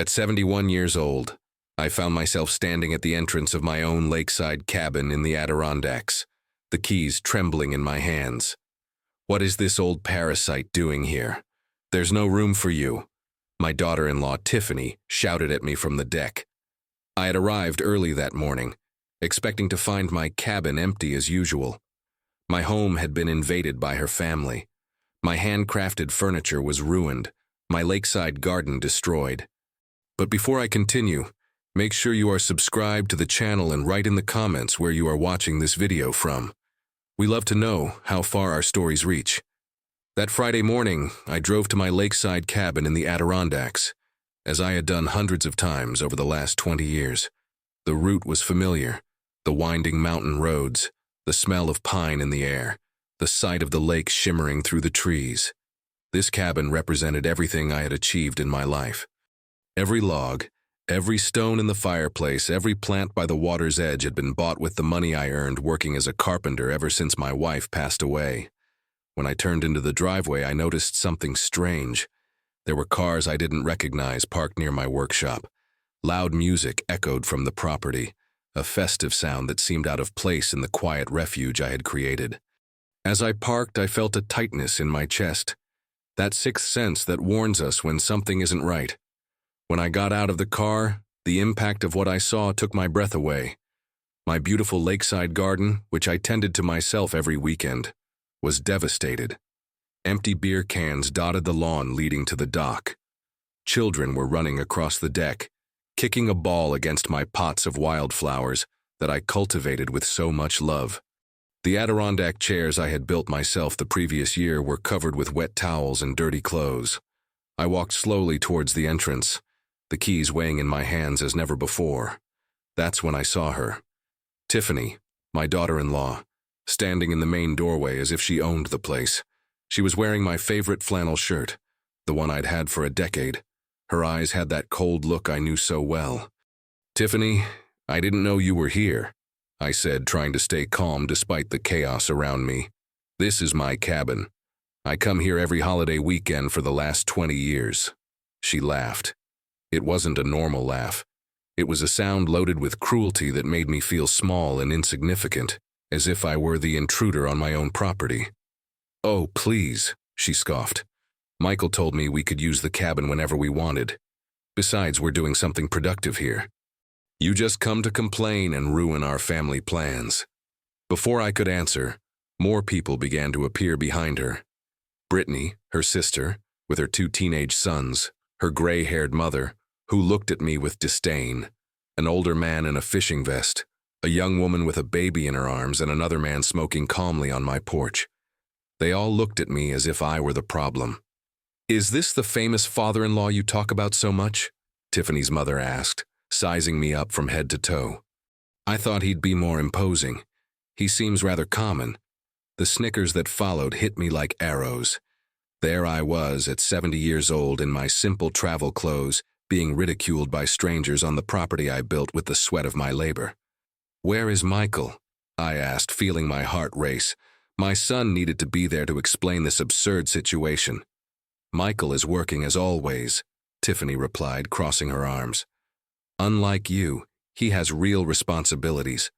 At 71 years old, I found myself standing at the entrance of my own lakeside cabin in the Adirondacks, the keys trembling in my hands. What is this old parasite doing here? There's no room for you, my daughter-in-law Tiffany shouted at me from the deck. I had arrived early that morning, expecting to find my cabin empty as usual. My home had been invaded by her family. My handcrafted furniture was ruined, my lakeside garden destroyed. But before I continue, make sure you are subscribed to the channel and write in the comments where you are watching this video from. We love to know how far our stories reach. That Friday morning, I drove to my lakeside cabin in the Adirondacks, as I had done hundreds of times over the last 20 years. The route was familiar, the winding mountain roads, the smell of pine in the air, the sight of the lake shimmering through the trees. This cabin represented everything I had achieved in my life. Every log, every stone in the fireplace, every plant by the water's edge had been bought with the money I earned working as a carpenter ever since my wife passed away. When I turned into the driveway, I noticed something strange. There were cars I didn't recognize parked near my workshop. Loud music echoed from the property, a festive sound that seemed out of place in the quiet refuge I had created. As I parked, I felt a tightness in my chest, that sixth sense that warns us when something isn't right. When I got out of the car, the impact of what I saw took my breath away. My beautiful lakeside garden, which I tended to myself every weekend, was devastated. Empty beer cans dotted the lawn leading to the dock. Children were running across the deck, kicking a ball against my pots of wildflowers that I cultivated with so much love. The Adirondack chairs I had built myself the previous year were covered with wet towels and dirty clothes. I walked slowly towards the entrance, the keys weighing in my hands as never before. That's when I saw her. Tiffany, my daughter-in-law, standing in the main doorway as if she owned the place. She was wearing my favorite flannel shirt, the one I'd had for a decade. Her eyes had that cold look I knew so well. "Tiffany, I didn't know you were here," I said, trying to stay calm despite the chaos around me. "This is my cabin. I come here every holiday weekend for the last 20 years. She laughed. It wasn't a normal laugh. It was a sound loaded with cruelty that made me feel small and insignificant, as if I were the intruder on my own property. "Oh, please," she scoffed. "Michael told me we could use the cabin whenever we wanted. Besides, we're doing something productive here. You just come to complain and ruin our family plans." Before I could answer, more people began to appear behind her. Brittany, her sister, with her 2 teenage sons, her gray-haired mother, who looked at me with disdain, an older man in a fishing vest, a young woman with a baby in her arms, and another man smoking calmly on my porch. They all looked at me as if I were the problem. "Is this the famous father-in-law you talk about so much?" Tiffany's mother asked, sizing me up from head to toe. I thought he'd be more imposing. He seems rather common. The snickers that followed hit me like arrows. There I was at 70 years old in my simple travel clothes, being ridiculed by strangers on the property I built with the sweat of my labor. "Where is Michael?" I asked, feeling my heart race. My son needed to be there to explain this absurd situation. "Michael is working as always," Tiffany replied, crossing her arms. "Unlike you, he has real responsibilities.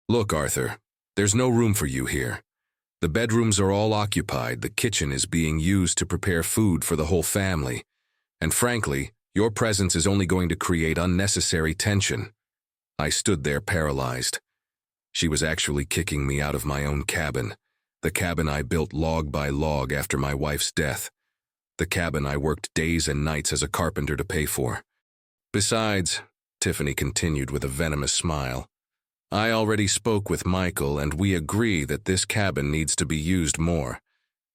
Look, Arthur, there's no room for you here. The bedrooms are all occupied, the kitchen is being used to prepare food for the whole family, and frankly, your presence is only going to create unnecessary tension." I stood there paralyzed. She was actually kicking me out of my own cabin, the cabin I built log by log after my wife's death, the cabin I worked days and nights as a carpenter to pay for. "Besides," Tiffany continued with a venomous smile, "I already spoke with Michael and we agree that this cabin needs to be used more.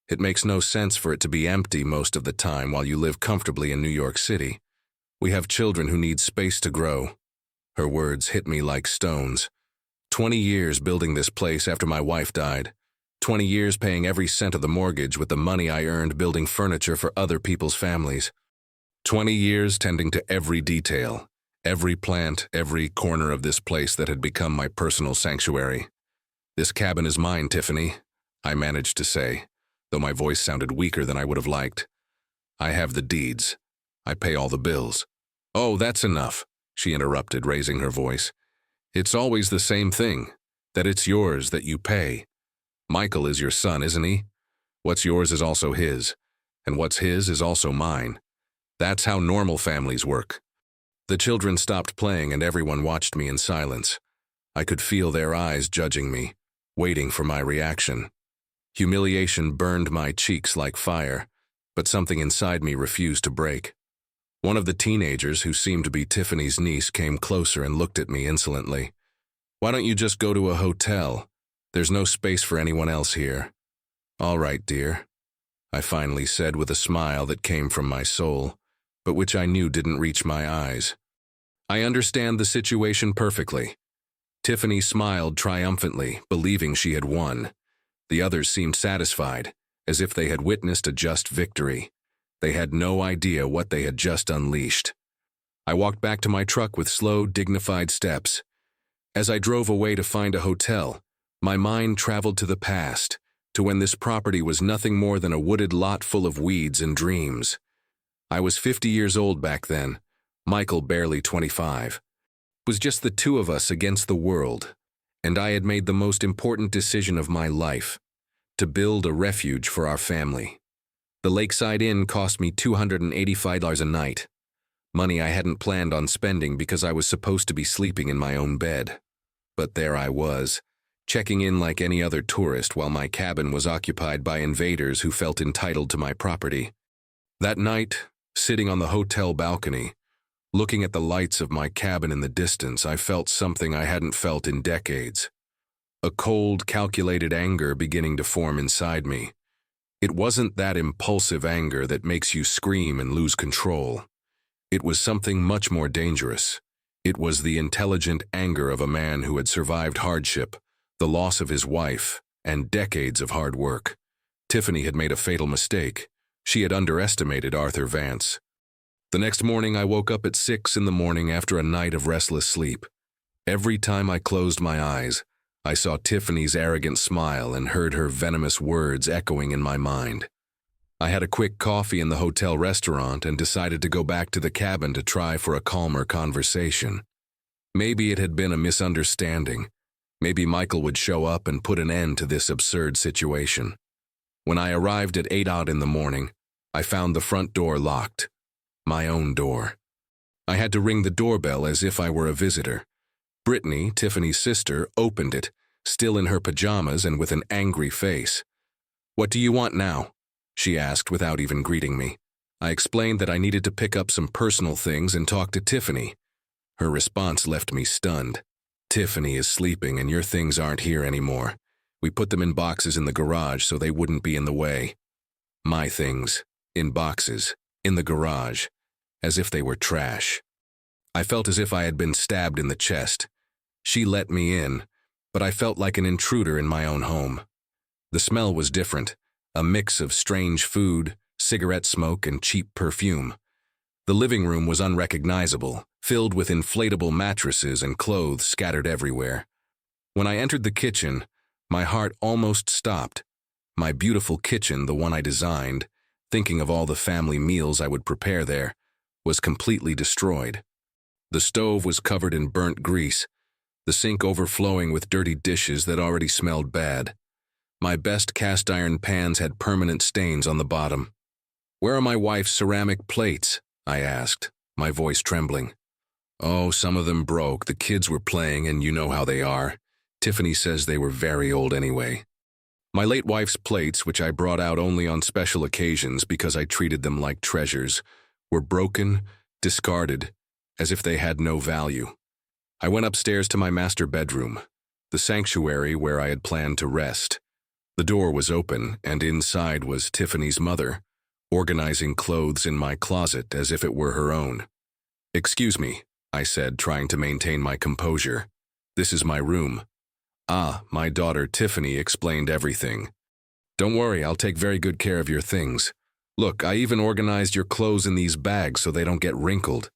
It makes no sense for it to be empty most of the time while you live comfortably in New York City. We have children who need space to grow." Her words hit me like stones. 20 years building this place after my wife died. 20 years paying every cent of the mortgage with the money I earned building furniture for other people's families. 20 years tending to every detail, every plant, every corner of this place that had become my personal sanctuary. "This cabin is mine, Tiffany," I managed to say, though my voice sounded weaker than I would have liked. "I have the deeds. I pay all the bills. Oh, that's enough, she interrupted, raising her voice. It's always the same thing, that it's yours that you pay. Michael is your son, isn't he? What's yours is also his, and what's his is also mine. That's how normal families work. The children stopped playing and everyone watched me in silence. I could feel their eyes judging me, waiting for my reaction. Humiliation burned my cheeks like fire, but something inside me refused to break. One of the teenagers, who seemed to be Tiffany's niece, came closer and looked at me insolently. Why don't you just go to a hotel? There's no space for anyone else here. All right, dear, I finally said with a smile that came from my soul, but which I knew didn't reach my eyes. I understand the situation perfectly. Tiffany smiled triumphantly, believing she had won. The others seemed satisfied, as if they had witnessed a just victory. They had no idea what they had just unleashed. I walked back to my truck with slow, dignified steps. As I drove away to find a hotel, my mind traveled to the past, to when this property was nothing more than a wooded lot full of weeds and dreams. I was 50 years old back then, Michael barely 25. It was just the two of us against the world, and I had made the most important decision of my life, to build a refuge for our family. The Lakeside Inn cost me $285 a night, money I hadn't planned on spending because I was supposed to be sleeping in my own bed. But there I was, checking in like any other tourist while my cabin was occupied by invaders who felt entitled to my property. That night, sitting on the hotel balcony, looking at the lights of my cabin in the distance, I felt something I hadn't felt in decades. A cold, calculated anger beginning to form inside me. It wasn't that impulsive anger that makes you scream and lose control. It was something much more dangerous. It was the intelligent anger of a man who had survived hardship, the loss of his wife, and decades of hard work. Tiffany had made a fatal mistake. She had underestimated Arthur Vance. The next morning, I woke up at 6 in the morning after a night of restless sleep. Every time I closed my eyes, I saw Tiffany's arrogant smile and heard her venomous words echoing in my mind. I had a quick coffee in the hotel restaurant and decided to go back to the cabin to try for a calmer conversation. Maybe it had been a misunderstanding. Maybe Michael would show up and put an end to this absurd situation. When I arrived at 8 odd in the morning, I found the front door locked. My own door. I had to ring the doorbell as if I were a visitor. Brittany, Tiffany's sister, opened it, still in her pajamas and with an angry face. "What do you want now?" she asked without even greeting me. I explained that I needed to pick up some personal things and talk to Tiffany. Her response left me stunned. "Tiffany is sleeping and your things aren't here anymore. We put them in boxes in the garage so they wouldn't be in the way." My things, in boxes, in the garage, as if they were trash. I felt as if I had been stabbed in the chest. She let me in, but I felt like an intruder in my own home. The smell was different, a mix of strange food, cigarette smoke, and cheap perfume. The living room was unrecognizable, filled with inflatable mattresses and clothes scattered everywhere. When I entered the kitchen, my heart almost stopped. My beautiful kitchen, the one I designed, thinking of all the family meals I would prepare there, was completely destroyed. The stove was covered in burnt grease, the sink overflowing with dirty dishes that already smelled bad. My best cast-iron pans had permanent stains on the bottom. "Where are my wife's ceramic plates?" I asked, my voice trembling. "Oh, some of them broke. The kids were playing, and you know how they are. Tiffany says they were very old anyway." My late wife's plates, which I brought out only on special occasions because I treated them like treasures, were broken, discarded, as if they had no value. I went upstairs to my master bedroom, the sanctuary where I had planned to rest. The door was open, and inside was Tiffany's mother, organizing clothes in my closet as if it were her own. "Excuse me," I said, trying to maintain my composure. "This is my room." "Ah, my daughter Tiffany explained everything. Don't worry, I'll take very good care of your things. Look, I even organized your clothes in these bags so they don't get wrinkled.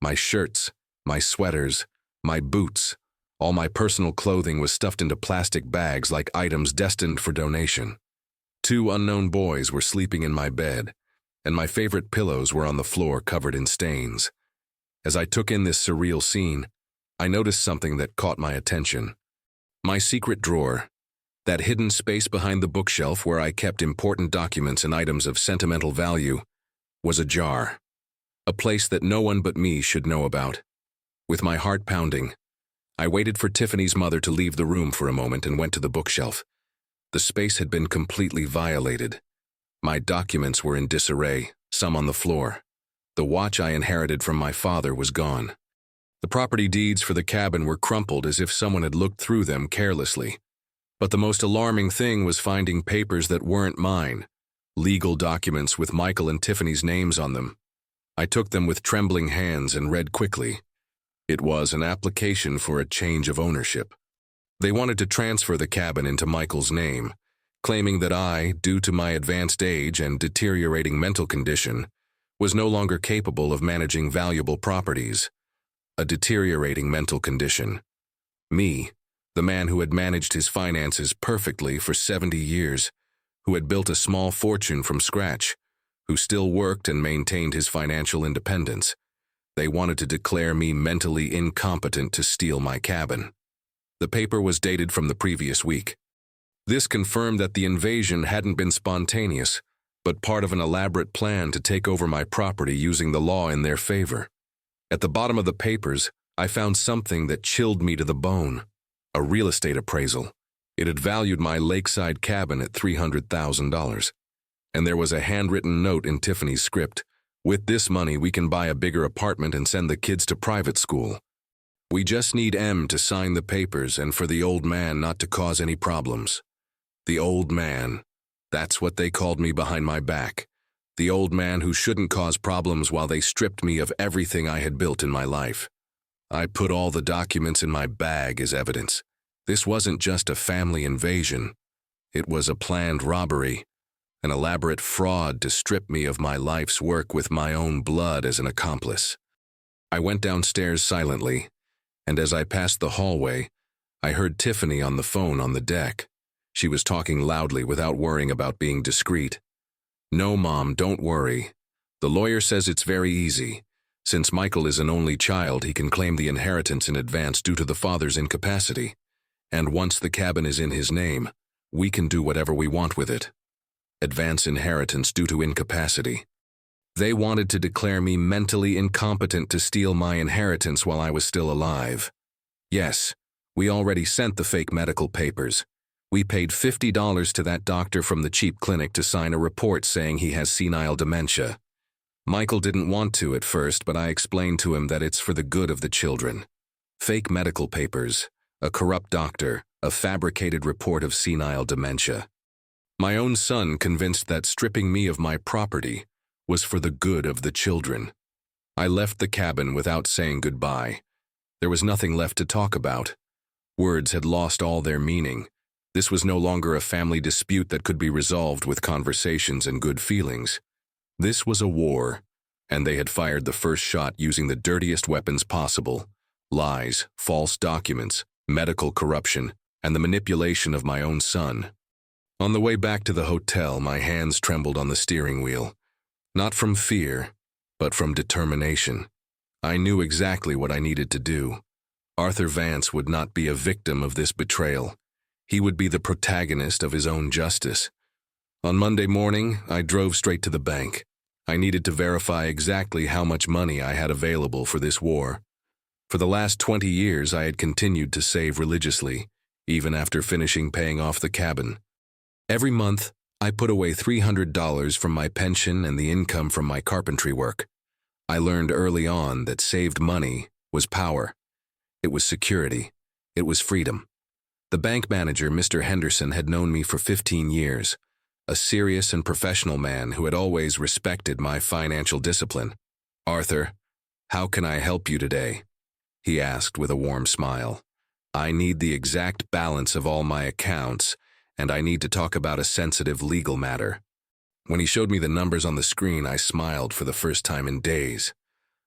My shirts, my sweaters, my boots, all my personal clothing was stuffed into plastic bags like items destined for donation. 2 unknown boys were sleeping in my bed, and my favorite pillows were on the floor covered in stains. As I took in this surreal scene, I noticed something that caught my attention. My secret drawer, that hidden space behind the bookshelf where I kept important documents and items of sentimental value, was ajar. A place that no one but me should know about. With my heart pounding, I waited for Tiffany's mother to leave the room for a moment and went to the bookshelf. The space had been completely violated. My documents were in disarray, some on the floor. The watch I inherited from my father was gone. The property deeds for the cabin were crumpled as if someone had looked through them carelessly. But the most alarming thing was finding papers that weren't mine, legal documents with Michael and Tiffany's names on them. I took them with trembling hands and read quickly. It was an application for a change of ownership. They wanted to transfer the cabin into Michael's name, claiming that I, due to my advanced age and deteriorating mental condition, was no longer capable of managing valuable properties. A deteriorating mental condition. Me, the man who had managed his finances perfectly for 70 years, who had built a small fortune from scratch, who still worked and maintained his financial independence. They wanted to declare me mentally incompetent to steal my cabin. The paper was dated from the previous week. This confirmed that the invasion hadn't been spontaneous, but part of an elaborate plan to take over my property using the law in their favor. At the bottom of the papers, I found something that chilled me to the bone. A real estate appraisal. It had valued my lakeside cabin at $300,000. And there was a handwritten note in Tiffany's script. With this money, we can buy a bigger apartment and send the kids to private school. We just need M to sign the papers and for the old man not to cause any problems. The old man. That's what they called me behind my back. The old man who shouldn't cause problems while they stripped me of everything I had built in my life. I put all the documents in my bag as evidence. This wasn't just a family invasion. It was a planned robbery, an elaborate fraud to strip me of my life's work with my own blood as an accomplice. I went downstairs silently, and as I passed the hallway, I heard Tiffany on the phone on the deck. She was talking loudly without worrying about being discreet. No, Mom, don't worry. The lawyer says it's very easy. Since Michael is an only child, he can claim the inheritance in advance due to the father's incapacity. And once the cabin is in his name, we can do whatever we want with it. Advance inheritance due to incapacity. They wanted to declare me mentally incompetent to steal my inheritance while I was still alive. Yes, we already sent the fake medical papers. We paid $50 to that doctor from the cheap clinic to sign a report saying he has senile dementia. Michael didn't want to at first, but I explained to him that it's for the good of the children. Fake medical papers, a corrupt doctor, a fabricated report of senile dementia. My own son convinced that stripping me of my property was for the good of the children. I left the cabin without saying goodbye. There was nothing left to talk about. Words had lost all their meaning. This was no longer a family dispute that could be resolved with conversations and good feelings. This was a war, and they had fired the first shot using the dirtiest weapons possible: lies, false documents, medical corruption, and the manipulation of my own son. On the way back to the hotel, my hands trembled on the steering wheel. Not from fear, but from determination. I knew exactly what I needed to do. Arthur Vance would not be a victim of this betrayal. He would be the protagonist of his own justice. On Monday morning, I drove straight to the bank. I needed to verify exactly how much money I had available for this war. For the last 20 years, I had continued to save religiously, even after finishing paying off the cabin. Every month, I put away $300 from my pension and the income from my carpentry work. I learned early on that saved money was power. It was security. It was freedom. The bank manager, Mr. Henderson, had known me for 15 years, a serious and professional man who had always respected my financial discipline. "Arthur, how can I help you today?" he asked with a warm smile. "I need the exact balance of all my accounts, and I need to talk about a sensitive legal matter." When he showed me the numbers on the screen, I smiled for the first time in days.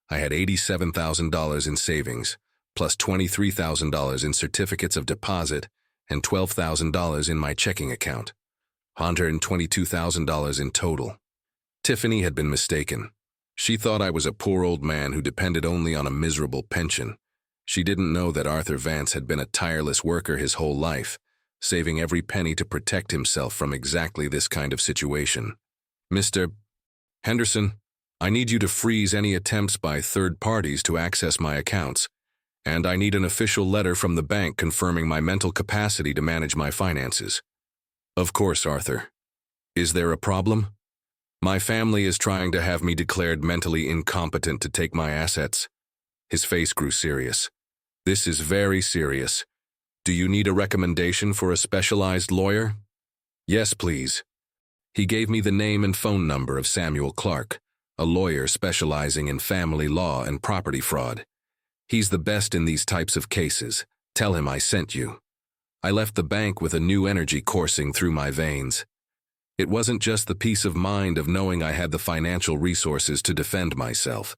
I had $87,000 in savings, plus $23,000 in certificates of deposit and $12,000 in my checking account. $122,000 in total. Tiffany had been mistaken. She thought I was a poor old man who depended only on a miserable pension. She didn't know that Arthur Vance had been a tireless worker his whole life, saving every penny to protect himself from exactly this kind of situation. Mr. Henderson, I need you to freeze any attempts by third parties to access my accounts, and I need an official letter from the bank confirming my mental capacity to manage my finances. Of course, Arthur. Is there a problem? My family is trying to have me declared mentally incompetent to take my assets. His face grew serious. This is very serious. Do you need a recommendation for a specialized lawyer? Yes, please. He gave me the name and phone number of Samuel Clark, a lawyer specializing in family law and property fraud. He's the best in these types of cases. Tell him I sent you. I left the bank with a new energy coursing through my veins. It wasn't just the peace of mind of knowing I had the financial resources to defend myself.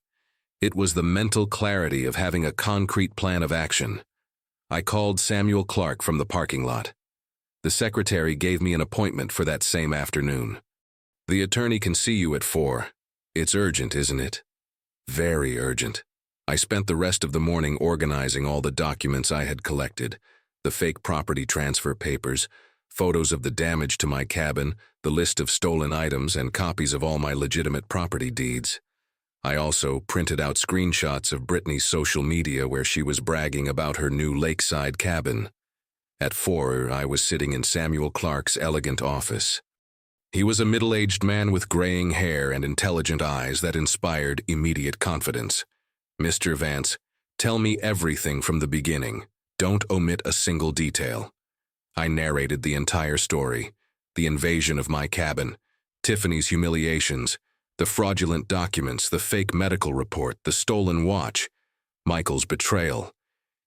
It was the mental clarity of having a concrete plan of action. I called Samuel Clark from the parking lot. The secretary gave me an appointment for that same afternoon. The attorney can see you at 4. It's urgent, isn't it? Very urgent. I spent the rest of the morning organizing all the documents I had collected, the fake property transfer papers, photos of the damage to my cabin, the list of stolen items, and copies of all my legitimate property deeds. I also printed out screenshots of Brittany's social media where she was bragging about her new lakeside cabin. At 4, I was sitting in Samuel Clark's elegant office. He was a middle-aged man with graying hair and intelligent eyes that inspired immediate confidence. Mr. Vance, tell me everything from the beginning. Don't omit a single detail. I narrated the entire story, the invasion of my cabin, Tiffany's humiliations, the fraudulent documents, the fake medical report, the stolen watch, Michael's betrayal.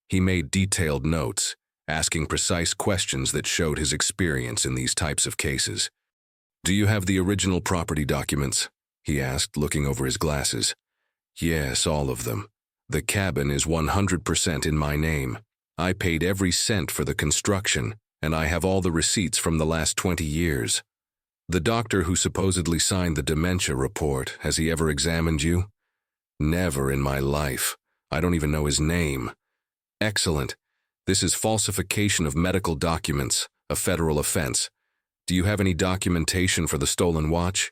He made detailed notes, asking precise questions that showed his experience in these types of cases. Do you have the original property documents? He asked, looking over his glasses. Yes, all of them. The cabin is 100% in my name. I paid every cent for the construction, and I have all the receipts from the last 20 years. The doctor who supposedly signed the dementia report, has he ever examined you? Never in my life. I don't even know his name. Excellent. This is falsification of medical documents, a federal offense. Do you have any documentation for the stolen watch?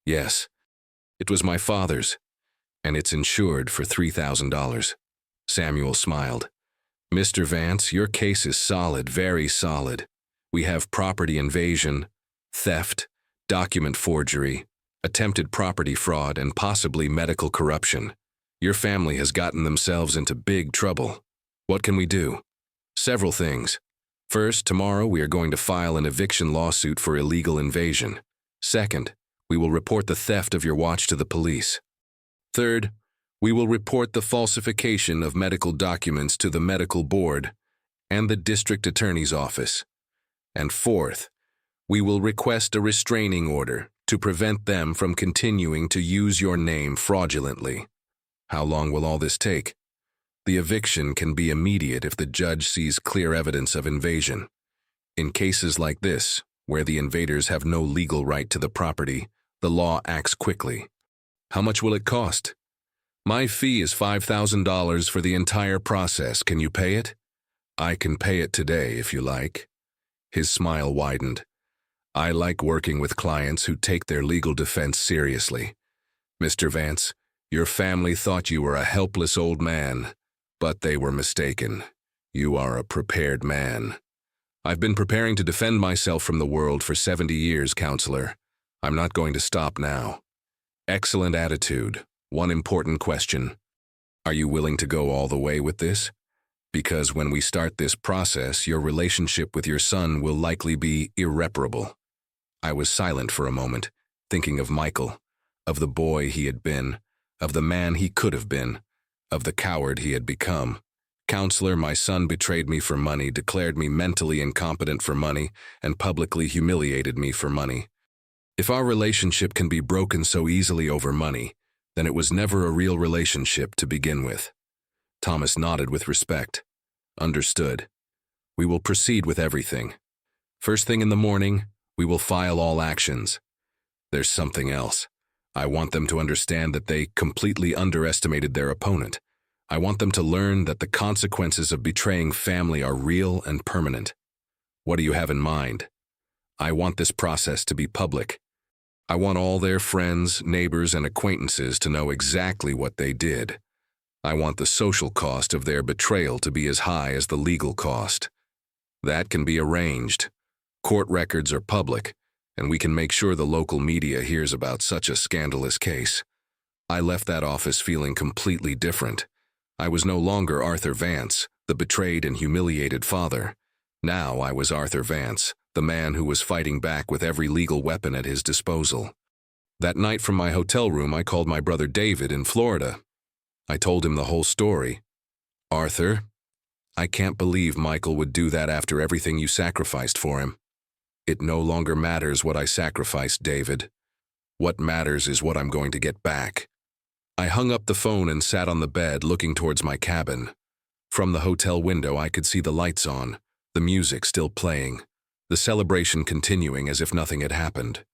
Yes. It was my father's, and it's insured for $3,000. Samuel smiled. Mr. Vance, your case is solid, very solid. We have property invasion, theft, document forgery, attempted property fraud, and possibly medical corruption. Your family has gotten themselves into big trouble. What can we do? Several things. First, tomorrow we are going to file an eviction lawsuit for illegal invasion. Second, we will report the theft of your watch to the police. Third, we will report the falsification of medical documents to the medical board and the district attorney's office. And fourth, we will request a restraining order to prevent them from continuing to use your name fraudulently. How long will all this take? The eviction can be immediate if the judge sees clear evidence of invasion. In cases like this, where the invaders have no legal right to the property, the law acts quickly. How much will it cost? My fee is $5,000 for the entire process. Can you pay it? I can pay it today if you like. His smile widened. I like working with clients who take their legal defense seriously. Mr. Vance, your family thought you were a helpless old man, but they were mistaken. You are a prepared man. I've been preparing to defend myself from the world for 70 years, counselor. I'm not going to stop now. Excellent attitude. One important question. Are you willing to go all the way with this? Because when we start this process, your relationship with your son will likely be irreparable. I was silent for a moment, thinking of Michael, of the boy he had been, of the man he could have been, of the coward he had become. Counselor, my son betrayed me for money, declared me mentally incompetent for money, and publicly humiliated me for money. If our relationship can be broken so easily over money, then it was never a real relationship to begin with. Thomas nodded with respect. Understood. We will proceed with everything. First thing in the morning, we will file all actions. There's something else. I want them to understand that they completely underestimated their opponent. I want them to learn that the consequences of betraying family are real and permanent. What do you have in mind? I want this process to be public. I want all their friends, neighbors, and acquaintances to know exactly what they did. I want the social cost of their betrayal to be as high as the legal cost. That can be arranged. Court records are public, and we can make sure the local media hears about such a scandalous case. I left that office feeling completely different. I was no longer Arthur Vance, the betrayed and humiliated father. Now I was Arthur Vance, the man who was fighting back with every legal weapon at his disposal. That night from my hotel room, I called my brother David in Florida. I told him the whole story. "Arthur, I can't believe Michael would do that after everything you sacrificed for him. It no longer matters what I sacrificed, David. What matters is what I'm going to get back." I hung up the phone and sat on the bed looking towards my cabin. From the hotel window, I could see the lights on, the music still playing, the celebration continuing as if nothing had happened.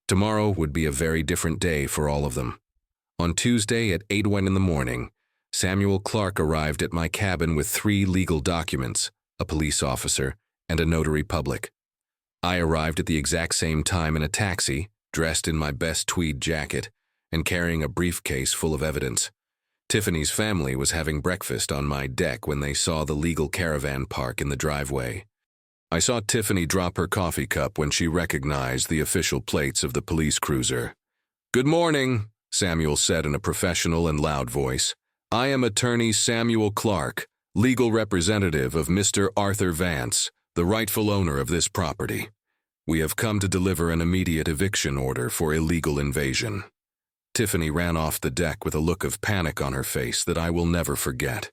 Tomorrow would be a very different day for all of them. On Tuesday at 8:01 in the morning, Samuel Clark arrived at my cabin with 3 legal documents, a police officer, and a notary public. I arrived at the exact same time in a taxi, dressed in my best tweed jacket, and carrying a briefcase full of evidence. Tiffany's family was having breakfast on my deck when they saw the legal caravan park in the driveway. I saw Tiffany drop her coffee cup when she recognized the official plates of the police cruiser. "Good morning," Samuel said in a professional and loud voice. "I am attorney Samuel Clark, legal representative of Mr. Arthur Vance, the rightful owner of this property. We have come to deliver an immediate eviction order for illegal invasion." Tiffany ran off the deck with a look of panic on her face that I will never forget.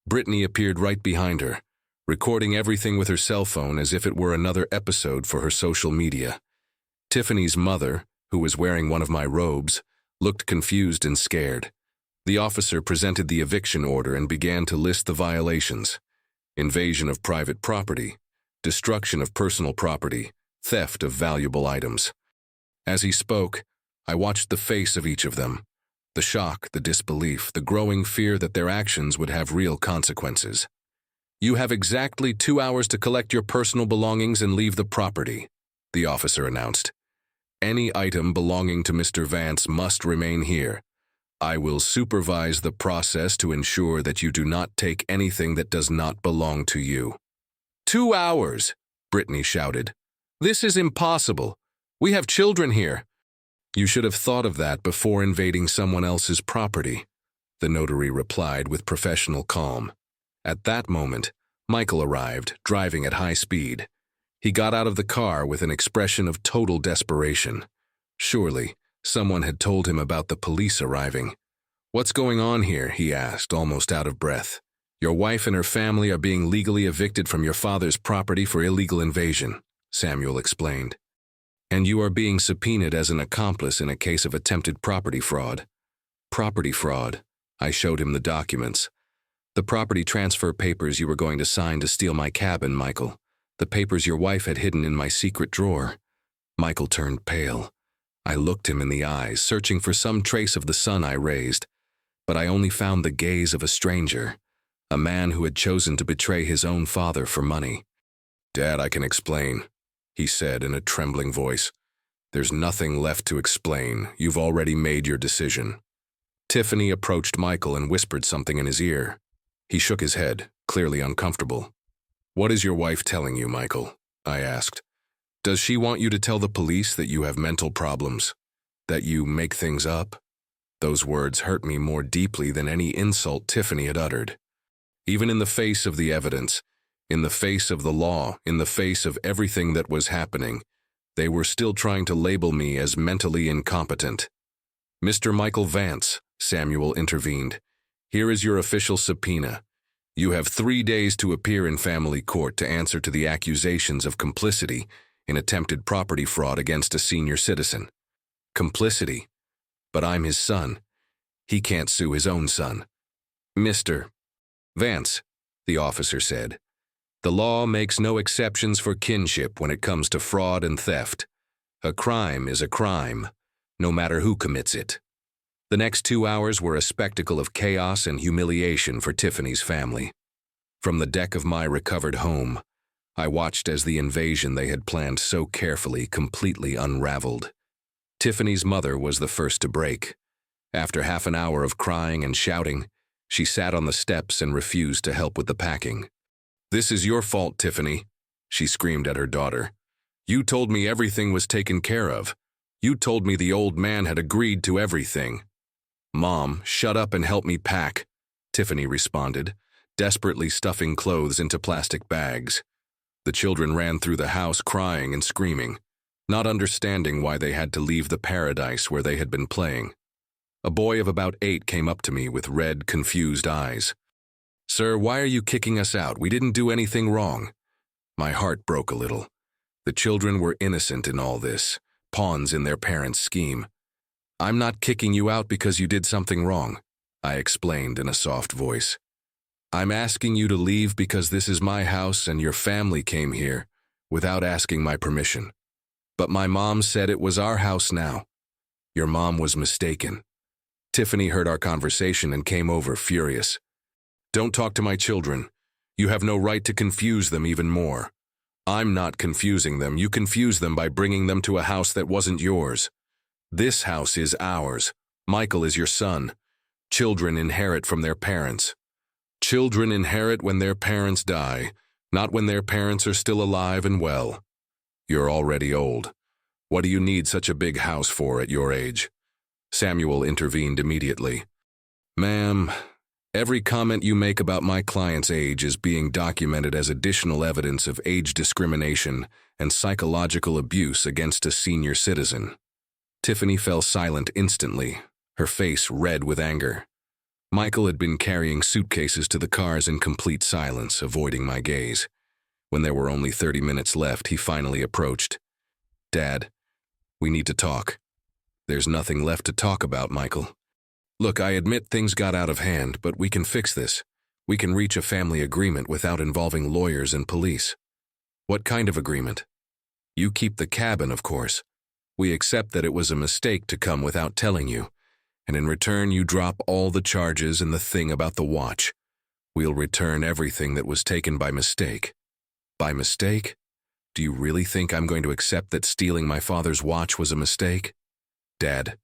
Brittany appeared right behind her, recording everything with her cell phone as if it were another episode for her social media. Tiffany's mother, who was wearing one of my robes, looked confused and scared. The officer presented the eviction order and began to list the violations: invasion of private property, destruction of personal property, theft of valuable items. As he spoke, I watched the face of each of them, the shock, the disbelief, the growing fear that their actions would have real consequences. "You have exactly 2 hours to collect your personal belongings and leave the property," the officer announced. "Any item belonging to Mr. Vance must remain here. I will supervise the process to ensure that you do not take anything that does not belong to you." 2 hours, Brittany shouted. "This is impossible. We have children here." "You should have thought of that before invading someone else's property," the notary replied with professional calm. At that moment, Michael arrived, driving at high speed. He got out of the car with an expression of total desperation. Surely, someone had told him about the police arriving. "What's going on here?" he asked, almost out of breath. "Your wife and her family are being legally evicted from your father's property for illegal invasion," Samuel explained. "And you are being subpoenaed as an accomplice in a case of attempted property fraud." "Property fraud?" I showed him the documents. "The property transfer papers you were going to sign to steal my cabin, Michael. The papers your wife had hidden in my secret drawer." Michael turned pale. I looked him in the eyes, searching for some trace of the son I raised, but I only found the gaze of a stranger, a man who had chosen to betray his own father for money. "Dad, I can explain," he said in a trembling voice. "There's nothing left to explain. You've already made your decision." Tiffany approached Michael and whispered something in his ear. He shook his head, clearly uncomfortable. "What is your wife telling you, Michael?" I asked. "Does she want you to tell the police that you have mental problems? That you make things up?" Those words hurt me more deeply than any insult Tiffany had uttered. Even in the face of the evidence, in the face of the law, in the face of everything that was happening, they were still trying to label me as mentally incompetent. "Mr. Michael Vance," Samuel intervened, "here is your official subpoena. You have 3 days to appear in family court to answer to the accusations of complicity in attempted property fraud against a senior citizen." Complicity? But I'm his son. He can't sue his own son. "Mr. Vance," the officer said, "the law makes no exceptions for kinship when it comes to fraud and theft. A crime is a crime. no matter who commits it. The next 2 hours were a spectacle of chaos and humiliation for Tiffany's family. From the deck of my recovered home, I watched as the invasion they had planned so carefully completely unraveled. Tiffany's mother was the first to break. After half an hour of crying and shouting, she sat on the steps and refused to help with the packing. "This is your fault, Tiffany," she screamed at her daughter. "You told me everything was taken care of. You told me the old man had agreed to everything." "Mom, shut up and help me pack," Tiffany responded, desperately stuffing clothes into plastic bags. The children ran through the house crying and screaming, not understanding why they had to leave the paradise where they had been playing. A boy of about 8 came up to me with red, confused eyes. "Sir, why are you kicking us out? We didn't do anything wrong." My heart broke a little. The children were innocent in all this, pawns in their parents' scheme. "I'm not kicking you out because you did something wrong," I explained in a soft voice. "I'm asking you to leave because this is my house and your family came here without asking my permission. But my mom said it was our house now." "Your mom was mistaken." Tiffany heard our conversation and came over furious. "Don't talk to my children. You have no right to confuse them even more." "I'm not confusing them. You confuse them by bringing them to a house that wasn't yours. This house is ours. Michael is your son. Children inherit from their parents. Children inherit when their parents die, not when their parents are still alive and well. You're already old. What do you need such a big house for at your age?" Samuel intervened immediately. "Ma'am, every comment you make about my client's age is being documented as additional evidence of age discrimination and psychological abuse against a senior citizen." Tiffany fell silent instantly, her face red with anger. Michael had been carrying suitcases to the cars in complete silence, avoiding my gaze. When there were only 30 minutes left, he finally approached. "Dad, we need to talk." "There's nothing left to talk about, Michael. Look, I admit things got out of hand, but we can fix this. We can reach a family agreement without involving lawyers and police." "What kind of agreement?" "You keep the cabin, of course. We accept that it was a mistake to come without telling you, and in return you drop all the charges and the thing about the watch. We'll return everything that was taken by mistake." "By mistake? Do you really think I'm going to accept that stealing my father's watch was a mistake?" "Dad,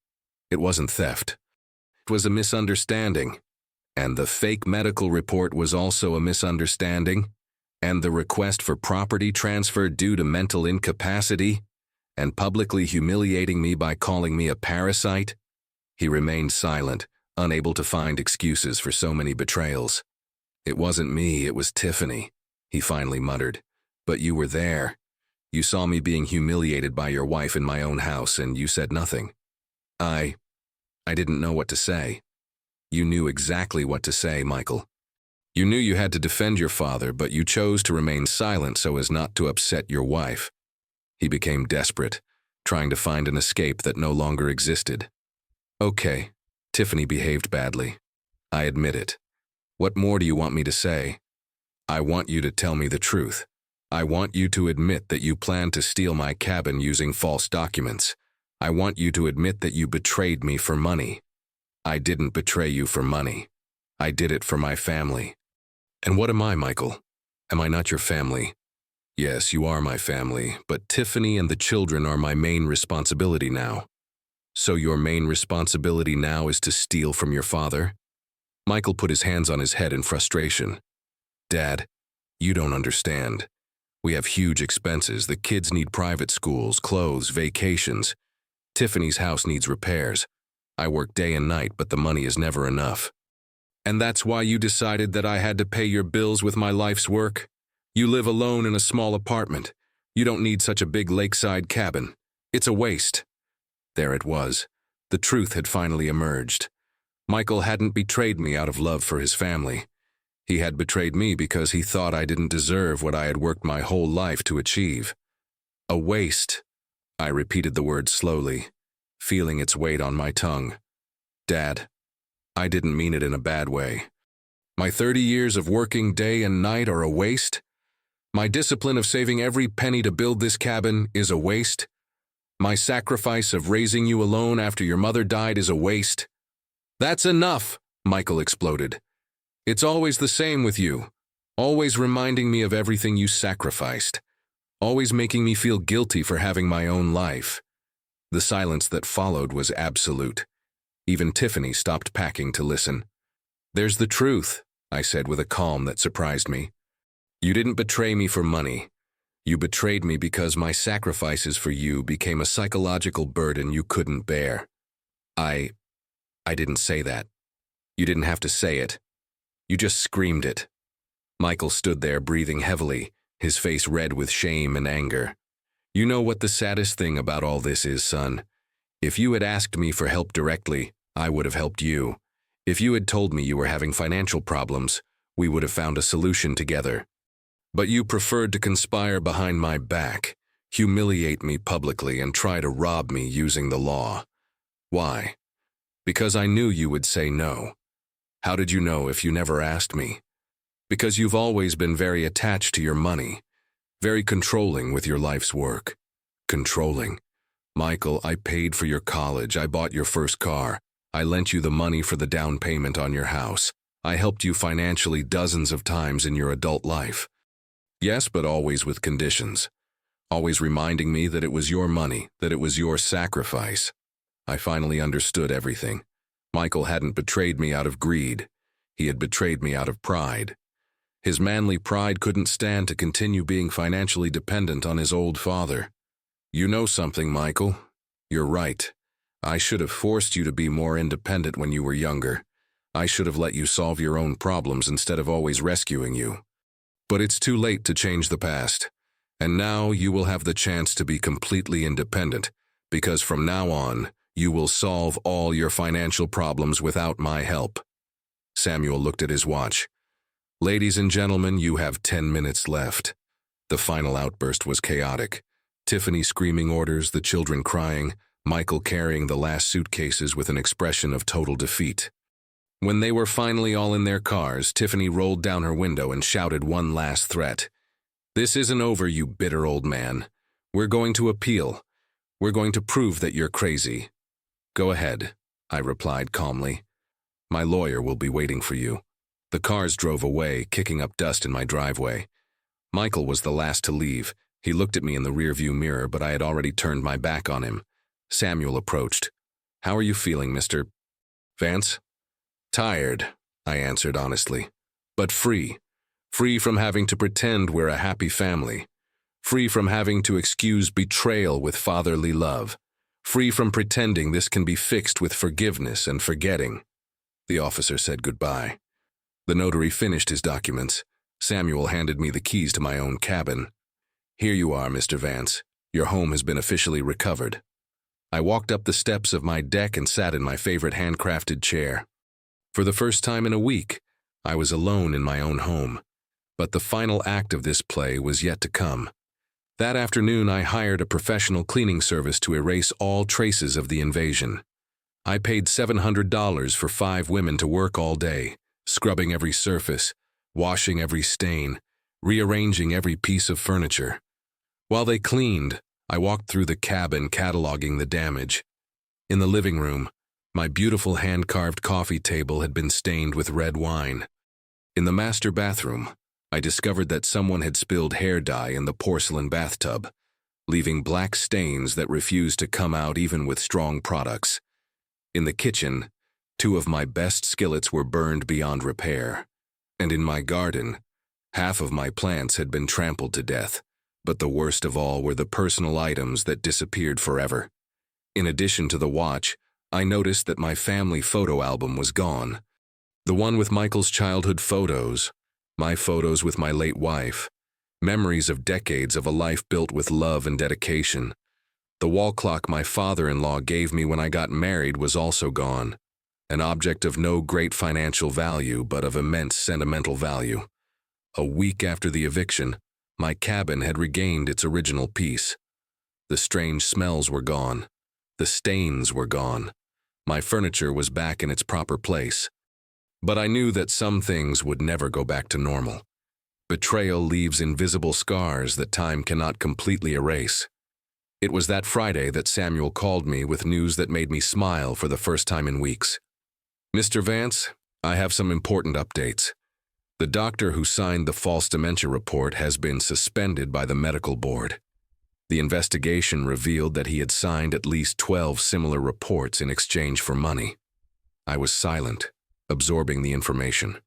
it wasn't theft. It was a misunderstanding. And the fake medical report was also a misunderstanding. And the request for property transfer due to mental incapacity, and publicly humiliating me by calling me a parasite." He remained silent, unable to find excuses for so many betrayals. "It wasn't me, it was Tiffany," he finally muttered. "But you were there. You saw me being humiliated by your wife in my own house, and you said nothing." I didn't know what to say." "You knew exactly what to say, Michael. You knew you had to defend your father, but you chose to remain silent so as not to upset your wife." He became desperate, trying to find an escape that no longer existed. "Okay, Tiffany behaved badly. I admit it. What more do you want me to say?" "I want you to tell me the truth. I want you to admit that you planned to steal my cabin using false documents. I want you to admit that you betrayed me for money." "I didn't betray you for money. I did it for my family." "And what am I, Michael? Am I not your family?" "Yes, you are my family, but Tiffany and the children are my main responsibility now." "So your main responsibility now is to steal from your father?" Michael put his hands on his head in frustration. "Dad, you don't understand. We have huge expenses. The kids need private schools, clothes, vacations. Tiffany's house needs repairs. I work day and night, but the money is never enough." "And that's why you decided that I had to pay your bills with my life's work? You live alone in a small apartment. You don't need such a big lakeside cabin. It's a waste." There it was. The truth had finally emerged. Michael hadn't betrayed me out of love for his family. He had betrayed me because he thought I didn't deserve what I had worked my whole life to achieve. "A waste." I repeated the word slowly, feeling its weight on my tongue. "Dad, I didn't mean it in a bad way. My 30 years of working day and night are a waste? My discipline of saving every penny to build this cabin is a waste? My sacrifice of raising you alone after your mother died is a waste. That's enough, Michael exploded. It's always the same with you. Always reminding me of everything you sacrificed. Always making me feel guilty for having my own life. The silence that followed was absolute. Even Tiffany stopped packing to listen. There's the truth, I said with a calm that surprised me. You didn't betray me for money. You betrayed me because my sacrifices for you became a psychological burden you couldn't bear. I didn't say that. You didn't have to say it. You just screamed it. Michael stood there breathing heavily, his face red with shame and anger. You know what the saddest thing about all this is, son? If you had asked me for help directly, I would have helped you. If you had told me you were having financial problems, we would have found a solution together. But you preferred to conspire behind my back, humiliate me publicly, and try to rob me using the law. Why? Because I knew you would say no. How did you know if you never asked me? Because you've always been very attached to your money, very controlling with your life's work. Controlling. Michael, I paid for your college, I bought your first car, I lent you the money for the down payment on your house. I helped you financially dozens of times in your adult life. Yes, but always with conditions. Always reminding me that it was your money, that it was your sacrifice. I finally understood everything. Michael hadn't betrayed me out of greed. He had betrayed me out of pride. His manly pride couldn't stand to continue being financially dependent on his old father. You know something, Michael? You're right. I should have forced you to be more independent when you were younger. I should have let you solve your own problems instead of always rescuing you. But it's too late to change the past. And now you will have the chance to be completely independent, because from now on, you will solve all your financial problems without my help. Samuel looked at his watch. Ladies and gentlemen, you have 10 minutes left. The final outburst was chaotic. Tiffany screaming orders, the children crying, Michael carrying the last suitcases with an expression of total defeat. When they were finally all in their cars, Tiffany rolled down her window and shouted one last threat. This isn't over, you bitter old man. We're going to appeal. We're going to prove that you're crazy. Go ahead, I replied calmly. My lawyer will be waiting for you. The cars drove away, kicking up dust in my driveway. Michael was the last to leave. He looked at me in the rearview mirror, but I had already turned my back on him. Samuel approached. How are you feeling, Mr. Vance? Tired, I answered honestly, but free. Free from having to pretend we're a happy family. Free from having to excuse betrayal with fatherly love. Free from pretending this can be fixed with forgiveness and forgetting. The officer said goodbye. The notary finished his documents. Samuel handed me the keys to my own cabin. Here you are, Mr. Vance. Your home has been officially recovered. I walked up the steps of my deck and sat in my favorite handcrafted chair. For the first time in a week, I was alone in my own home. But the final act of this play was yet to come. That afternoon, I hired a professional cleaning service to erase all traces of the invasion. I paid $700 for 5 women to work all day, scrubbing every surface, washing every stain, rearranging every piece of furniture. While they cleaned, I walked through the cabin cataloging the damage. In the living room, my beautiful hand-carved coffee table had been stained with red wine. In the master bathroom, I discovered that someone had spilled hair dye in the porcelain bathtub, leaving black stains that refused to come out even with strong products. In the kitchen, 2 of my best skillets were burned beyond repair. And in my garden, half of my plants had been trampled to death, but the worst of all were the personal items that disappeared forever. In addition to the watch, I noticed that my family photo album was gone. The one with Michael's childhood photos, my photos with my late wife, memories of decades of a life built with love and dedication. The wall clock my father-in-law gave me when I got married was also gone, an object of no great financial value but of immense sentimental value. A week after the eviction, my cabin had regained its original peace. The strange smells were gone. The stains were gone. My furniture was back in its proper place. But I knew that some things would never go back to normal. Betrayal leaves invisible scars that time cannot completely erase. It was that Friday that Samuel called me with news that made me smile for the first time in weeks. "Mr. Vance, I have some important updates. The doctor who signed the false dementia report has been suspended by the medical board. The investigation revealed that he had signed at least 12 similar reports in exchange for money." I was silent, absorbing the information.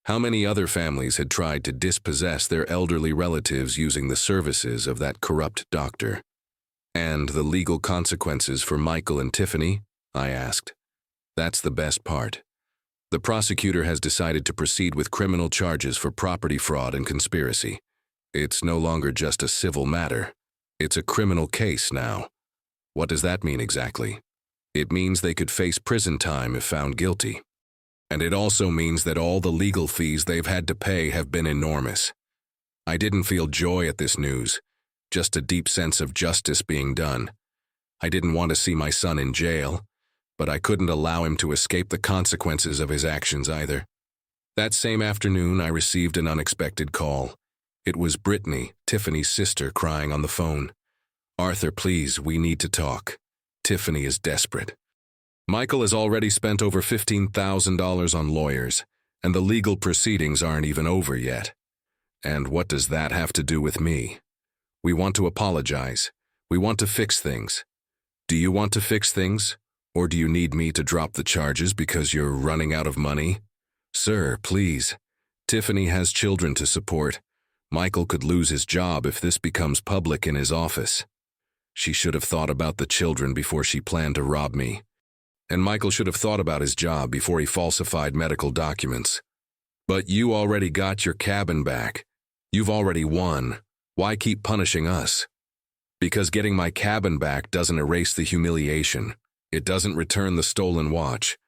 How many other families had tried to dispossess their elderly relatives using the services of that corrupt doctor? "And the legal consequences for Michael and Tiffany?" I asked. "That's the best part. The prosecutor has decided to proceed with criminal charges for property fraud and conspiracy. It's no longer just a civil matter. It's a criminal case now." "What does that mean exactly?" "It means they could face prison time if found guilty. And it also means that all the legal fees they've had to pay have been enormous." I didn't feel joy at this news, just a deep sense of justice being done. I didn't want to see my son in jail, but I couldn't allow him to escape the consequences of his actions either. That same afternoon, I received an unexpected call. It was Brittany, Tiffany's sister, crying on the phone. "Arthur, please, we need to talk. Tiffany is desperate. Michael has already spent over $15,000 on lawyers, and the legal proceedings aren't even over yet. And what does that have to do with me? We want to apologize. We want to fix things. Do you want to fix things? Or do you need me to drop the charges because you're running out of money? Sir, please. Tiffany has children to support. Michael could lose his job if this becomes public in his office. She should have thought about the children before she planned to rob me. And Michael should have thought about his job before he falsified medical documents. But you already got your cabin back. You've already won. Why keep punishing us? Because getting my cabin back doesn't erase the humiliation. It doesn't return the stolen watch.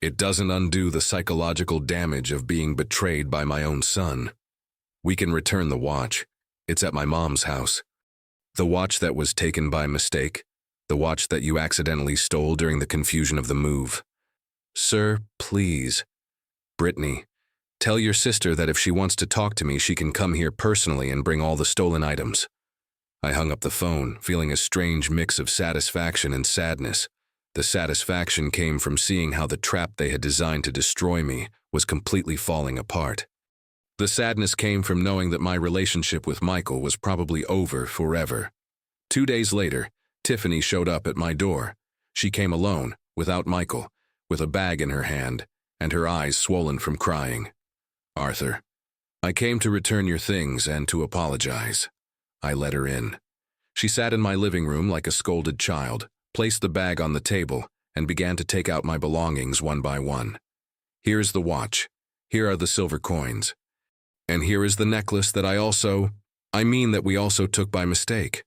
It doesn't undo the psychological damage of being betrayed by my own son. We can return the watch. It's at my mom's house. The watch that was taken by mistake. The watch that you accidentally stole during the confusion of the move. Sir, please. Brittany, tell your sister that if she wants to talk to me, she can come here personally and bring all the stolen items. I hung up the phone, feeling a strange mix of satisfaction and sadness. The satisfaction came from seeing how the trap they had designed to destroy me was completely falling apart. The sadness came from knowing that my relationship with Michael was probably over forever. 2 days later, Tiffany showed up at my door. She came alone, without Michael, with a bag in her hand, and her eyes swollen from crying. Arthur, I came to return your things and to apologize. I let her in. She sat in my living room like a scolded child, placed the bag on the table, and began to take out my belongings one by one. Here's the watch. Here are the silver coins. And here is the necklace that that we also took by mistake.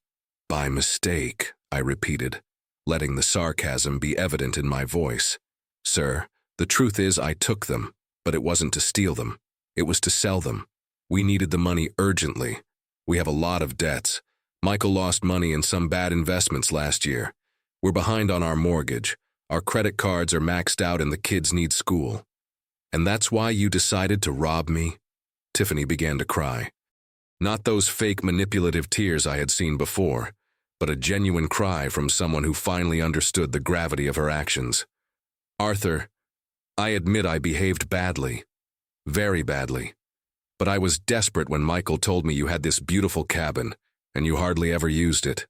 By mistake, I repeated, letting the sarcasm be evident in my voice. Sir, the truth is I took them, but it wasn't to steal them. It was to sell them. We needed the money urgently. We have a lot of debts. Michael lost money in some bad investments last year. We're behind on our mortgage. Our credit cards are maxed out and the kids need school. And that's why you decided to rob me? Tiffany began to cry. Not those fake manipulative tears I had seen before, but a genuine cry from someone who finally understood the gravity of her actions. Arthur, I admit I behaved badly. Very badly. But I was desperate when Michael told me you had this beautiful cabin, and you hardly ever used it.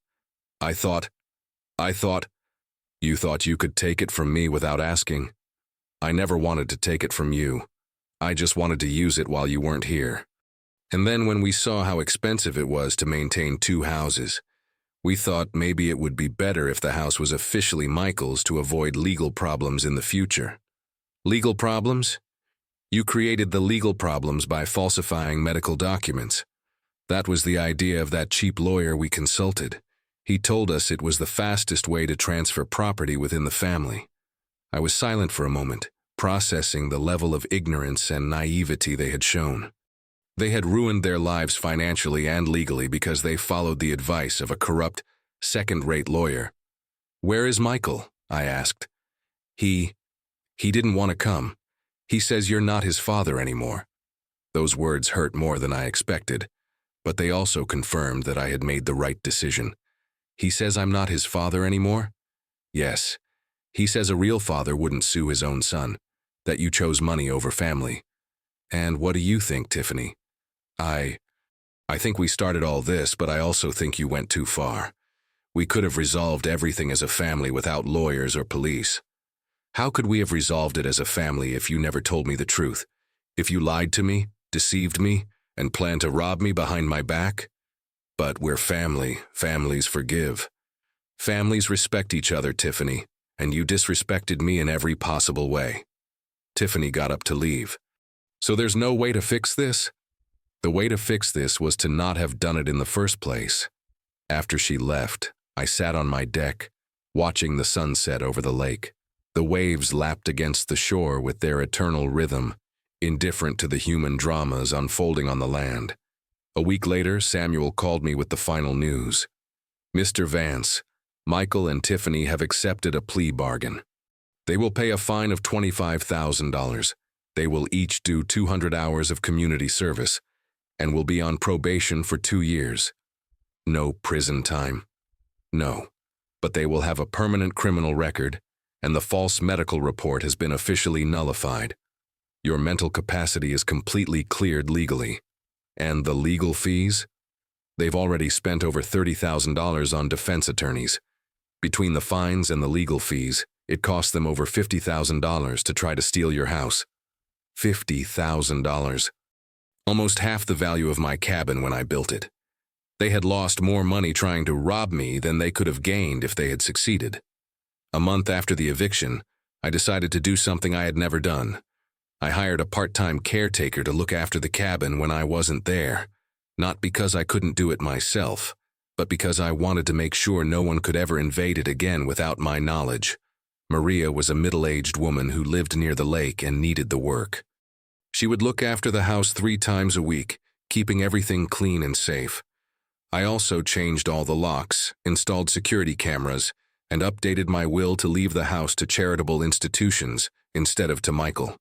I thought you thought you could take it from me without asking. I never wanted to take it from you. I just wanted to use it while you weren't here. And then when we saw how expensive it was to maintain 2 houses, we thought maybe it would be better if the house was officially Michael's to avoid legal problems in the future. Legal problems? You created the legal problems by falsifying medical documents. That was the idea of that cheap lawyer we consulted. He told us it was the fastest way to transfer property within the family. I was silent for a moment, processing the level of ignorance and naivety they had shown. They had ruined their lives financially and legally because they followed the advice of a corrupt, second-rate lawyer. Where is Michael? I asked. He didn't want to come. He says you're not his father anymore. Those words hurt more than I expected, but they also confirmed that I had made the right decision. He says I'm not his father anymore? Yes. He says a real father wouldn't sue his own son, that you chose money over family. And what do you think, Tiffany? I think we started all this, but I also think you went too far. We could have resolved everything as a family without lawyers or police. How could we have resolved it as a family if you never told me the truth? If you lied to me, deceived me, and planned to rob me behind my back? But we're family. Families forgive. Families respect each other, Tiffany, and you disrespected me in every possible way. Tiffany got up to leave. So there's no way to fix this? The way to fix this was to not have done it in the first place. After she left, I sat on my deck, watching the sunset over the lake. The waves lapped against the shore with their eternal rhythm, indifferent to the human dramas unfolding on the land. A week later, Samuel called me with the final news. Mr. Vance, Michael and Tiffany have accepted a plea bargain. They will pay a fine of $25,000. They will each do 200 hours of community service and will be on probation for 2 years. No prison time. No, but they will have a permanent criminal record, and the false medical report has been officially nullified. Your mental capacity is completely cleared legally. And the legal fees? They've already spent over $30,000 on defense attorneys. Between the fines and the legal fees, it cost them over $50,000 to try to steal your house. $50,000. Almost half the value of my cabin when I built it. They had lost more money trying to rob me than they could have gained if they had succeeded. A month after the eviction, I decided to do something I had never done. I hired a part-time caretaker to look after the cabin when I wasn't there, not because I couldn't do it myself, but because I wanted to make sure no one could ever invade it again without my knowledge. Maria was a middle-aged woman who lived near the lake and needed the work. She would look after the house 3 times a week, keeping everything clean and safe. I also changed all the locks, installed security cameras, and updated my will to leave the house to charitable institutions instead of to Michael.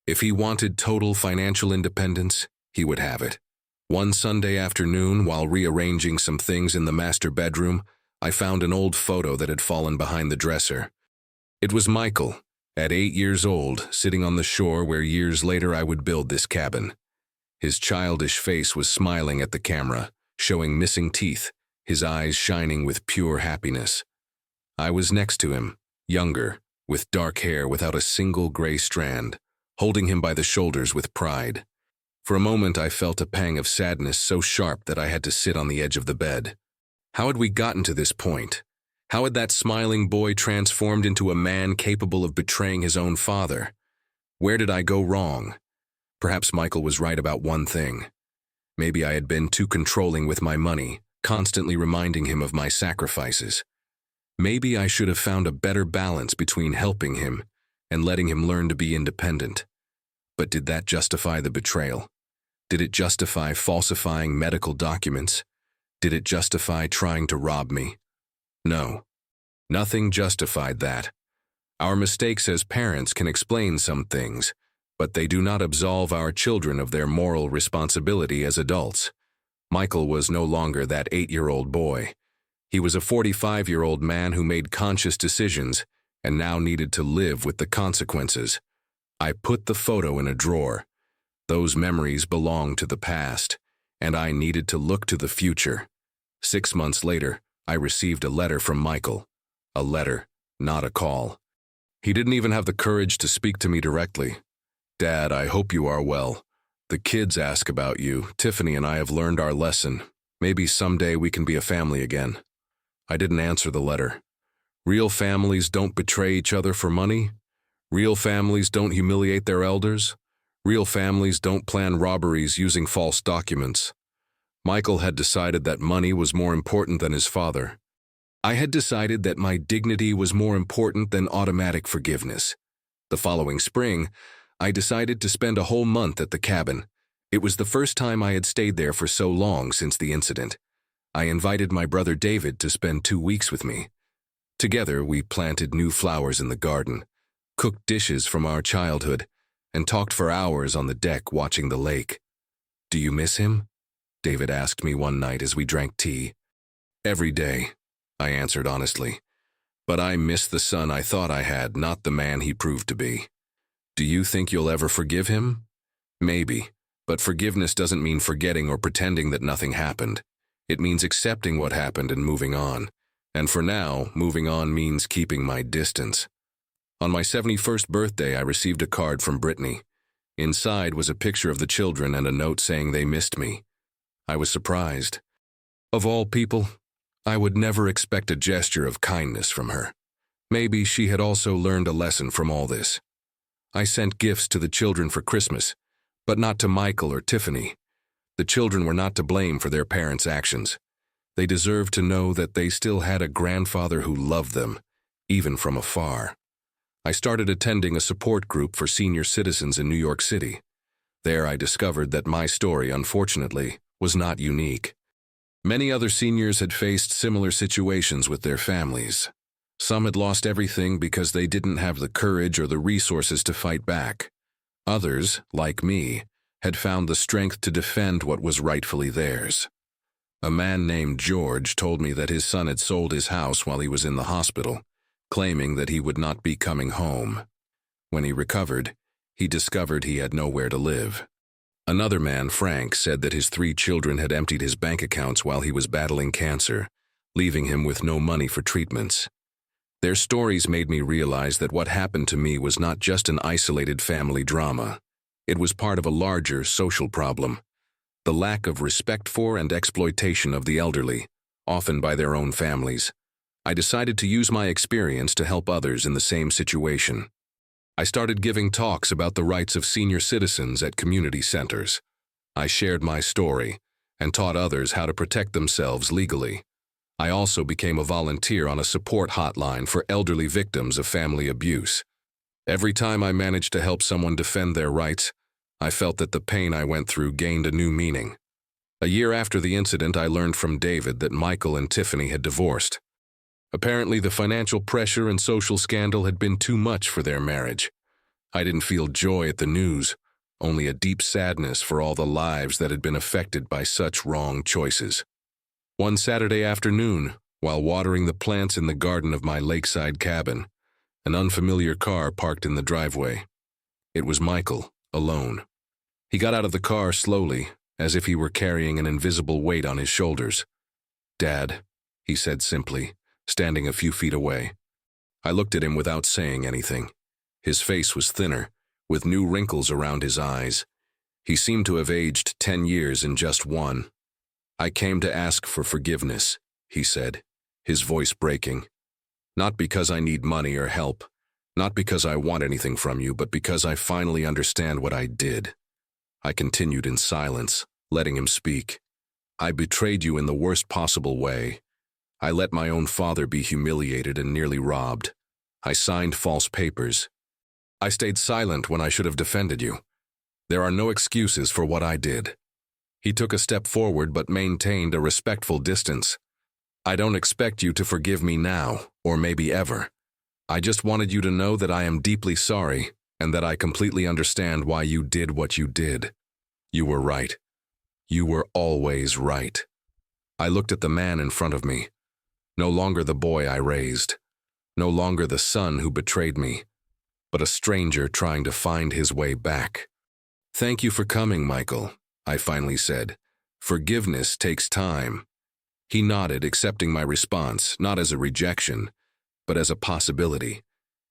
If he wanted total financial independence, he would have it. One Sunday afternoon, while rearranging some things in the master bedroom, I found an old photo that had fallen behind the dresser. It was Michael, at 8 years old, sitting on the shore where years later I would build this cabin. His childish face was smiling at the camera, showing missing teeth, his eyes shining with pure happiness. I was next to him, younger, with dark hair without a single gray strand, holding him by the shoulders with pride. For a moment I felt a pang of sadness so sharp that I had to sit on the edge of the bed. How had we gotten to this point? How had that smiling boy transformed into a man capable of betraying his own father? Where did I go wrong? Perhaps Michael was right about one thing. Maybe I had been too controlling with my money, constantly reminding him of my sacrifices. Maybe I should have found a better balance between helping him and letting him learn to be independent. But did that justify the betrayal? Did it justify falsifying medical documents? Did it justify trying to rob me? No. Nothing justified that. Our mistakes as parents can explain some things, but they do not absolve our children of their moral responsibility as adults. Michael was no longer that 8-year-old boy. He was a 45-year-old man who made conscious decisions and now needed to live with the consequences. I put the photo in a drawer. Those memories belonged to the past, and I needed to look to the future. 6 months later, I received a letter from Michael. A letter, not a call. He didn't even have the courage to speak to me directly. "Dad, I hope you are well. The kids ask about you. Tiffany and I have learned our lesson. Maybe someday we can be a family again." I didn't answer the letter. Real families don't betray each other for money. Real families don't humiliate their elders. Real families don't plan robberies using false documents. Michael had decided that money was more important than his father. I had decided that my dignity was more important than automatic forgiveness. The following spring, I decided to spend a whole month at the cabin. It was the first time I had stayed there for so long since the incident. I invited my brother David to spend 2 weeks with me. Together, we planted new flowers in the garden, cooked dishes from our childhood, and talked for hours on the deck watching the lake. "Do you miss him?" David asked me one night as we drank tea. "Every day. I answered honestly. But I miss the son I thought I had, not the man he proved to be. Do you think you'll ever forgive him? Maybe, but forgiveness doesn't mean forgetting or pretending that nothing happened. It means accepting what happened and moving on. And for now, moving on means keeping my distance. On my 71st birthday, I received a card from Brittany. Inside was a picture of the children and a note saying they missed me. I was surprised. Of all people, I would never expect a gesture of kindness from her. Maybe she had also learned a lesson from all this. I sent gifts to the children for Christmas, but not to Michael or Tiffany. The children were not to blame for their parents' actions. They deserved to know that they still had a grandfather who loved them, even from afar. I started attending a support group for senior citizens in New York City. There I discovered that my story, unfortunately, was not unique. Many other seniors had faced similar situations with their families. Some had lost everything because they didn't have the courage or the resources to fight back. Others, like me, had found the strength to defend what was rightfully theirs. A man named George told me that his son had sold his house while he was in the hospital, claiming that he would not be coming home. When he recovered, he discovered he had nowhere to live. Another man, Frank, said that his 3 children had emptied his bank accounts while he was battling cancer, leaving him with no money for treatments. Their stories made me realize that what happened to me was not just an isolated family drama. It was part of a larger social problem. The lack of respect for and exploitation of the elderly, often by their own families. I decided to use my experience to help others in the same situation. I started giving talks about the rights of senior citizens at community centers. I shared my story and taught others how to protect themselves legally. I also became a volunteer on a support hotline for elderly victims of family abuse. Every time I managed to help someone defend their rights, I felt that the pain I went through gained a new meaning. A year after the incident, I learned from David that Michael and Tiffany had divorced. Apparently, the financial pressure and social scandal had been too much for their marriage. I didn't feel joy at the news, only a deep sadness for all the lives that had been affected by such wrong choices. One Saturday afternoon, while watering the plants in the garden of my lakeside cabin, an unfamiliar car parked in the driveway. It was Michael, alone. He got out of the car slowly, as if he were carrying an invisible weight on his shoulders. "Dad," he said simply, standing a few feet away. I looked at him without saying anything. His face was thinner, with new wrinkles around his eyes. He seemed to have aged 10 years in just one. "I came to ask for forgiveness," he said, his voice breaking. "Not because I need money or help, not because I want anything from you, but because I finally understand what I did." I continued in silence, letting him speak. "I betrayed you in the worst possible way. I let my own father be humiliated and nearly robbed. I signed false papers. I stayed silent when I should have defended you. There are no excuses for what I did." He took a step forward but maintained a respectful distance. "I don't expect you to forgive me now, or maybe ever. I just wanted you to know that I am deeply sorry and that I completely understand why you did what you did. You were right. You were always right." I looked at the man in front of me. No longer the boy I raised. No longer the son who betrayed me, but a stranger trying to find his way back. "Thank you for coming, Michael," I finally said. "Forgiveness takes time." He nodded, accepting my response, not as a rejection, but as a possibility.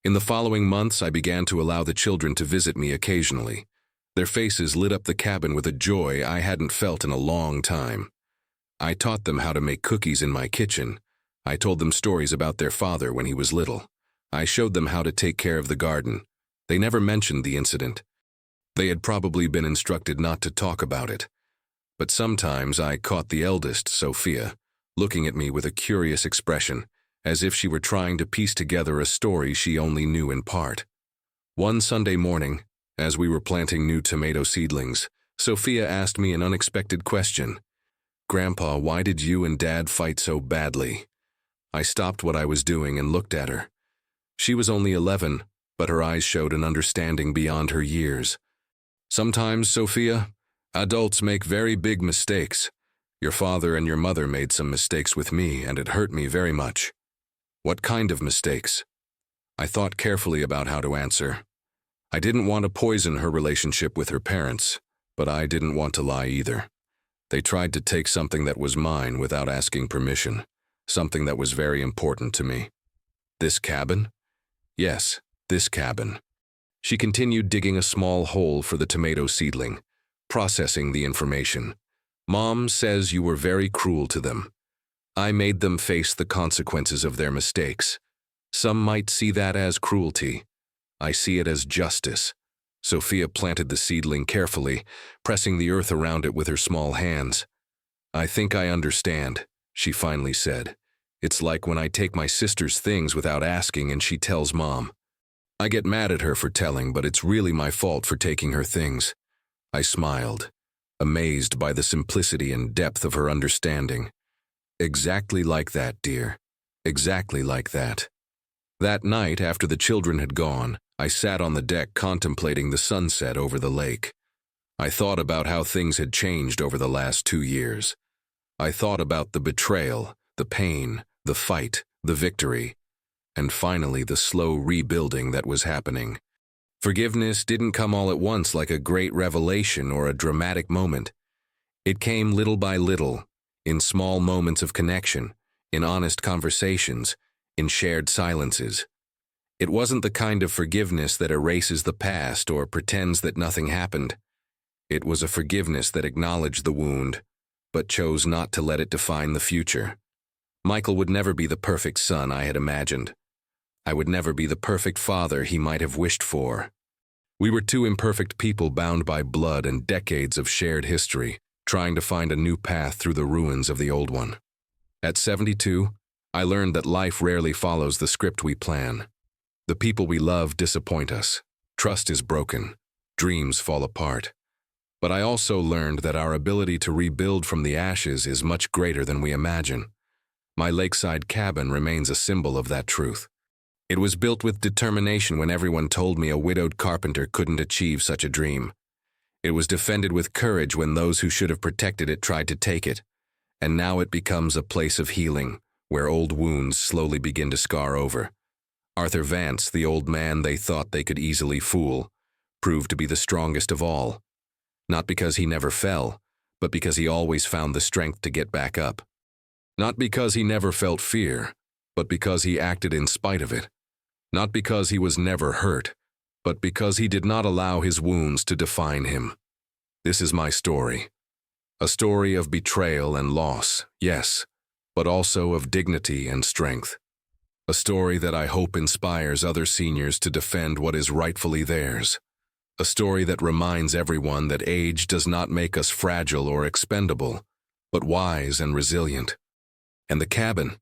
In the following months, I began to allow the children to visit me occasionally. Their faces lit up the cabin with a joy I hadn't felt in a long time. I taught them how to make cookies in my kitchen. I told them stories about their father when he was little. I showed them how to take care of the garden. They never mentioned the incident. They had probably been instructed not to talk about it. But sometimes I caught the eldest, Sophia, looking at me with a curious expression, as if she were trying to piece together a story she only knew in part. One Sunday morning, as we were planting new tomato seedlings, Sophia asked me an unexpected question. "Grandpa, why did you and Dad fight so badly?" I stopped what I was doing and looked at her. She was only 11, but her eyes showed an understanding beyond her years. "Sometimes, Sophia, adults make very big mistakes, Your father and your mother made some mistakes with me, and it hurt me very much. What kind of mistakes? I thought carefully about how to answer. I didn't want to poison her relationship with her parents, but I didn't want to lie either. They tried to take something that was mine without asking permission, something that was very important to me. This cabin? Yes, this cabin. She continued digging a small hole for the tomato seedling, processing the information. Mom says you were very cruel to them. I made them face the consequences of their mistakes. Some might see that as cruelty. I see it as justice. Sophia planted the seedling carefully, pressing the earth around it with her small hands. I think I understand, she finally said. It's like when I take my sister's things without asking and she tells Mom. I get mad at her for telling, but it's really my fault for taking her things. I smiled, amazed by the simplicity and depth of her understanding. Exactly like that, dear. Exactly like that. That night, after the children had gone, I sat on the deck contemplating the sunset over the lake. I thought about how things had changed over the last 2 years. I thought about the betrayal, the pain, the fight, the victory, and finally the slow rebuilding that was happening. Forgiveness didn't come all at once like a great revelation or a dramatic moment. It came little by little, in small moments of connection, in honest conversations, in shared silences. It wasn't the kind of forgiveness that erases the past or pretends that nothing happened. It was a forgiveness that acknowledged the wound, but chose not to let it define the future. Michael would never be the perfect son I had imagined. I would never be the perfect father he might have wished for. We were two imperfect people bound by blood and decades of shared history, trying to find a new path through the ruins of the old one. At 72, I learned that life rarely follows the script we plan. The people we love disappoint us. Trust is broken. Dreams fall apart. But I also learned that our ability to rebuild from the ashes is much greater than we imagine. My lakeside cabin remains a symbol of that truth. It was built with determination when everyone told me a widowed carpenter couldn't achieve such a dream. It was defended with courage when those who should have protected it tried to take it. And now it becomes a place of healing, where old wounds slowly begin to scar over. Arthur Vance, the old man they thought they could easily fool, proved to be the strongest of all. Not because he never fell, but because he always found the strength to get back up. Not because he never felt fear, but because he acted in spite of it. Not because he was never hurt, but because he did not allow his wounds to define him. This is my story. A story of betrayal and loss, yes, but also of dignity and strength. A story that I hope inspires other seniors to defend what is rightfully theirs. A story that reminds everyone that age does not make us fragile or expendable, but wise and resilient. And the cabin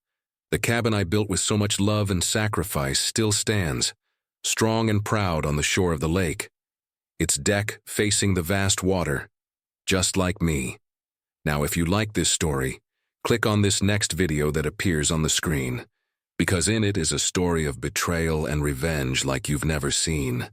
I built with so much love and sacrifice still stands, strong and proud on the shore of the lake. Its deck facing the vast water, just like me. Now, if you like this story, click on this next video that appears on the screen, because in it is a story of betrayal and revenge like you've never seen.